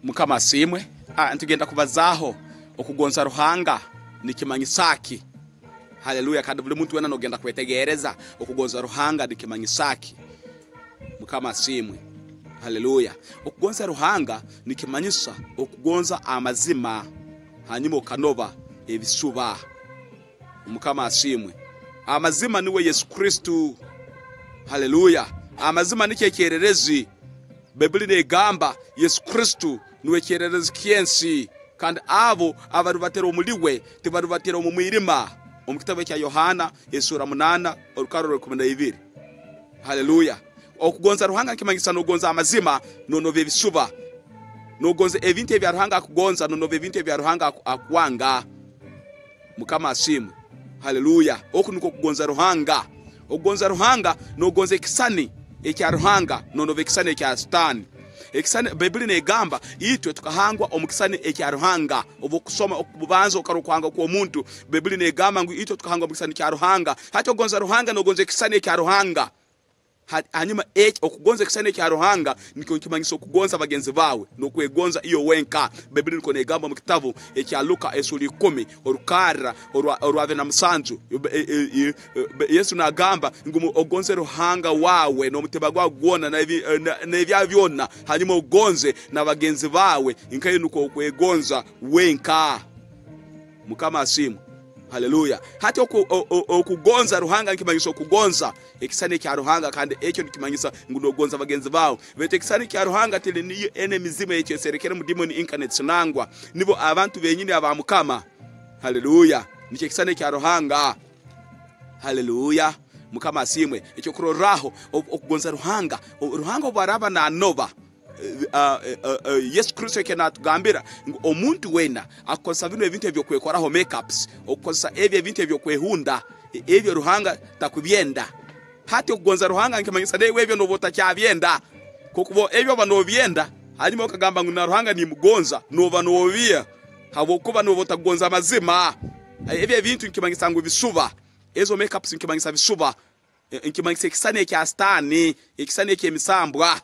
mukama simwe ntugenda kubazaho okugonza ruhanga nikimanyisaki. Haleluya. Kandi buli muntu wena nogenda kwetegereza okugonza ruhanga nikimanyisaki mukama simwe. Haleluya. Okugonza ruhanga nikimanyisa okugonza amazima hanyuma kanova ebisuba mukama simwe. Amazima niwe Yesu Kristu. Haleluya. Amazima nikyekiererezi. Biblia negamba Yesu Kristu niwe kyererezi kiensi kandi abo abantu batera omuliwe tibari batera mu mwirima. Omukitabo kya Yohana esura 8 olukaro 12. Haleluya. Okugonza ruhanga nkimanyisa nogonza amazima nonove bisuba. Nogonza ebintu ebya ruhanga akugonza nonove ebintu ebya ruhanga akwanga mukama simwe. Haleluya. Okunuko kugonza ruhanga. Okugonza ruhanga nogonza ekisani ekya ruhanga nonove ekisani ekya Satani. Ekisani Biblia negamba itwe tukahangwa omukisani ekya ruhanga. Obukusoma okubanza okarukwanga kwa muntu Biblia negamba ngu itwe tukahangwa omukisani ekya ruhanga. Hati okugonza ruhanga nogonza ekisani ekya ruhanga. Hanyuma okugonza ekisani ekya ruhanga nikyo nkimanyisa okugonza bagenzi bawe nokwegonza iyo wenka. Biblia niko negamba mu kitabu ekya Luka esura 10 olukara olwave na musanju Yesu nagamba ngumu ogonze ruhanga wawe no muteba gwa gwona na ebya byonna hanyuma ogonze na bagenzi bawe inkaye nuko okwegonza wenka mukama simu. Haleluya. Hati okugonza ruhanga nkimanyisa okugonza ekisani kya ruhanga kandi ekyo nikimanyisa ngunogonza bagenzi bawo. Bete ekisani kya ruhanga tele niyo enemizima ekyo serekere mu demon incarnate nangwa nibo abantu benyine abamukama. Haleluya. Nikyo ekisani kya ruhanga. Haleluya. Mukama simwe ekyo kuroraho okugonza ruhanga. Ruhanga bwaraba na nova. Yesu Kristo kena tugambira omuntu wena akosa bino ebintu ebyo kwekoraho makeups okosa ebintu ebyo kwehunda ebyo ruhanga takubyenda. Hati okugonza ruhanga nkimanyisa dewe ebyo nobota kyabyenda kuko ebyo banobyenda hanyuma okagamba nguna ruhanga ni mugonza nova nobiya habo kuba nobota kugonza mazima ebyo ebintu nkimanyisa ngo bisuba ezo makeups nkimanyisa bisuba nkimanyisa ekisane kya Satani ekisane ky'emisambwa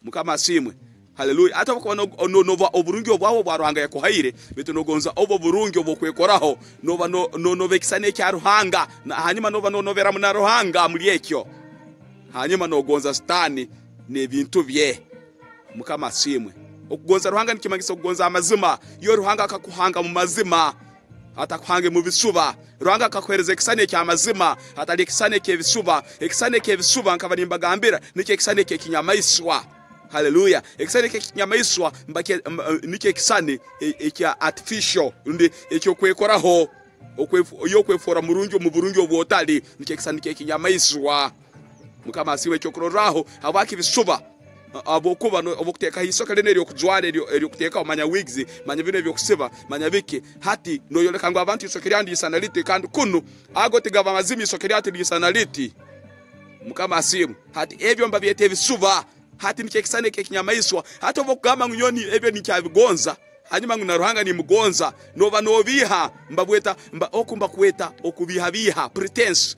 mukama simwe. Haleluya. Ata bakubona nova oburungi obwawo bwaruhanga yakohaire beto nogonza obo burungi obokwekoraho nova nove kisane kya ruhanga na hanyuma nova novera muna ruhanga muri ekyo hanyuma nogonza Satani nebintu bye mukama simwe. Okugonza ruhanga nikimanyisa okugonza amazima yo ruhanga akakuhanga mu mazima atakuhange mu bisuba. Ruhanga akakwereza ekisane kya mazima atali ekisane kye bisuba. Ekisane kye bisuba nkabarimba gambira nike ekisane kye kinyamaiswa. Haleluya. Ekisane kye kinyamaiswa mbake nike ekisane ekya artificial ndi ekyo kwekoraho okwefora murungi mu burungi obwotali nike ekisane kye kinyamaiswa mukama siwe ekyo kuroraho abaki bisuba abokuba obokuteka hisoka lene lyo kujwara lyo kuteka omanya wigs manya bino byo kusiba manya biki hati noyoleka ngo abantu isokeryandi isanaliti kandi kunu agotigaba mazimi isokeryati isanaliti mukama asimu hati ebyo mbabyete bisuba hati nike kisane ke kinyamaiswa hati obokugamba ngunyoni ebyo nikyabigonza hanyuma nguna ruhanga ni mugonza nova nobiha mbabweta okumba kweta okubiha pretense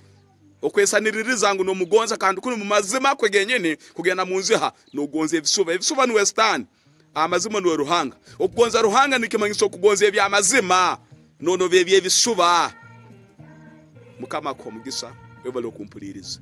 okwesaniririza ngo no mugonza kandi kuni mu mazima kwegenyene kugenda munziha no gonze ebisuba ni Western amazima no ruhanga. Okugonza ruhanga nikimanyisa okugonza ebya amazima nono bye bisuba mukama ko mugisa webalo kumpuliriza.